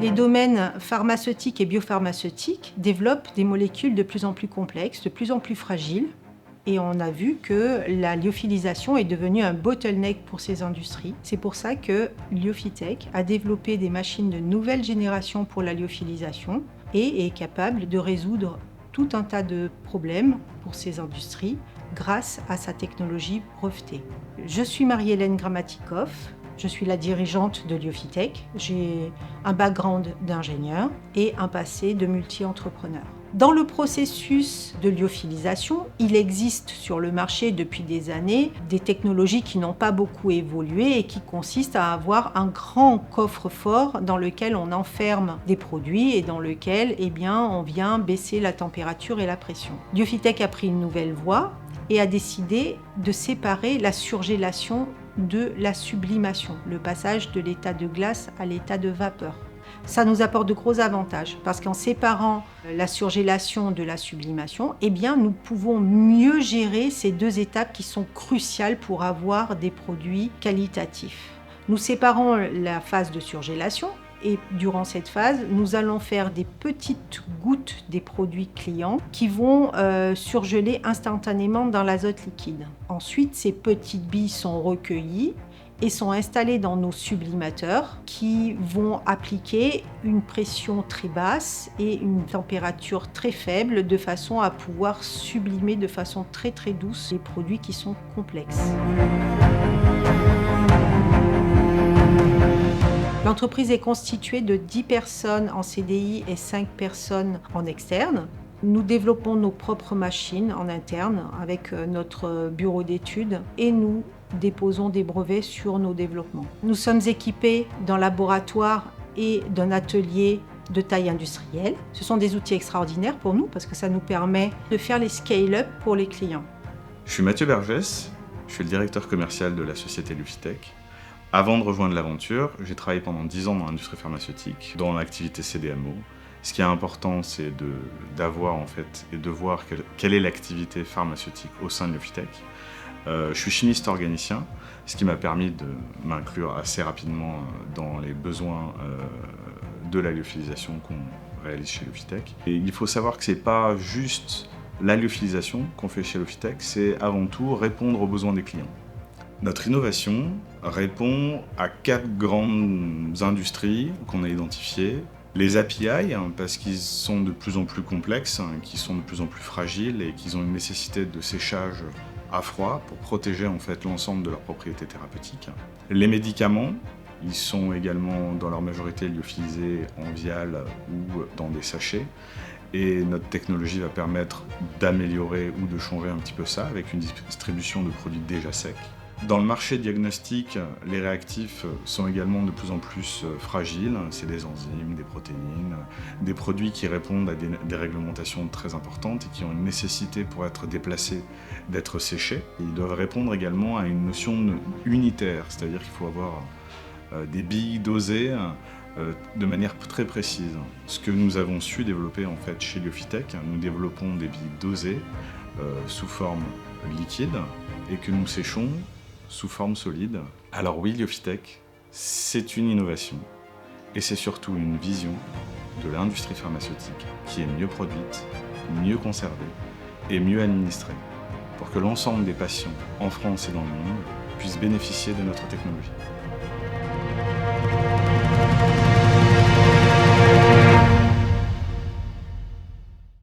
Les domaines pharmaceutiques et biopharmaceutiques développent des molécules de plus en plus complexes, de plus en plus fragiles. Et on a vu que la lyophilisation est devenue un bottleneck pour ces industries. C'est pour ça que Liofitech a développé des machines de nouvelle génération pour la lyophilisation et est capable de résoudre tout un tas de problèmes pour ces industries grâce à sa technologie brevetée. Je suis Marie-Hélène Grammatikov. Je suis la dirigeante de Liofitech. J'ai un background d'ingénieur et un passé de multi-entrepreneur. Dans le processus de lyophilisation, il existe sur le marché depuis des années des technologies qui n'ont pas beaucoup évolué et qui consistent à avoir un grand coffre-fort dans lequel on enferme des produits et dans lequel on vient baisser la température et la pression. Liofitech a pris une nouvelle voie et a décidé de séparer la surgélation de la sublimation, le passage de l'état de glace à l'état de vapeur. Ça nous apporte de gros avantages parce qu'en séparant la surgélation de la sublimation, nous pouvons mieux gérer ces deux étapes qui sont cruciales pour avoir des produits qualitatifs. Nous séparons la phase de surgélation et durant cette phase, nous allons faire des petites gouttes des produits clients qui vont surgeler instantanément dans l'azote liquide. Ensuite, ces petites billes sont recueillies et sont installés dans nos sublimateurs qui vont appliquer une pression très basse et une température très faible de façon à pouvoir sublimer de façon très très douce les produits qui sont complexes. L'entreprise est constituée de 10 personnes en CDI et 5 personnes en externe. Nous développons nos propres machines en interne avec notre bureau d'études et nous déposons des brevets sur nos développements. Nous sommes équipés d'un laboratoire et d'un atelier de taille industrielle. Ce sont des outils extraordinaires pour nous parce que ça nous permet de faire les scale-up pour les clients. Je suis Mathieu Bergès, je suis le directeur commercial de la société Liofitech. Avant de rejoindre l'aventure, j'ai travaillé pendant 10 ans dans l'industrie pharmaceutique, dans l'activité CDMO. Ce qui est important, c'est d'avoir et de voir quelle est l'activité pharmaceutique au sein de Liofitech. Je suis chimiste organicien, ce qui m'a permis de m'inclure assez rapidement dans les besoins de la lyophilisation qu'on réalise chez Liofitech. Et il faut savoir que ce n'est pas juste la lyophilisation qu'on fait chez Liofitech, c'est avant tout répondre aux besoins des clients. Notre innovation répond à 4 grandes industries qu'on a identifiées. Les API, parce qu'ils sont de plus en plus complexes, qu'ils sont de plus en plus fragiles et qu'ils ont une nécessité de séchage à froid pour protéger l'ensemble de leurs propriétés thérapeutiques. Les médicaments, ils sont également dans leur majorité lyophilisés en vial ou dans des sachets. Et notre technologie va permettre d'améliorer ou de changer un petit peu ça avec une distribution de produits déjà secs. Dans le marché diagnostique, les réactifs sont également de plus en plus fragiles. C'est des enzymes, des protéines, des produits qui répondent à des réglementations très importantes et qui ont une nécessité pour être déplacés d'être séchés. Ils doivent répondre également à une notion unitaire, c'est-à-dire qu'il faut avoir des billes dosées de manière très précise. Ce que nous avons su développer chez Liofitech, nous développons des billes dosées sous forme liquide et que nous séchons sous forme solide. Alors oui, Liofitech, c'est une innovation et c'est surtout une vision de l'industrie pharmaceutique qui est mieux produite, mieux conservée et mieux administrée pour que l'ensemble des patients en France et dans le monde puissent bénéficier de notre technologie.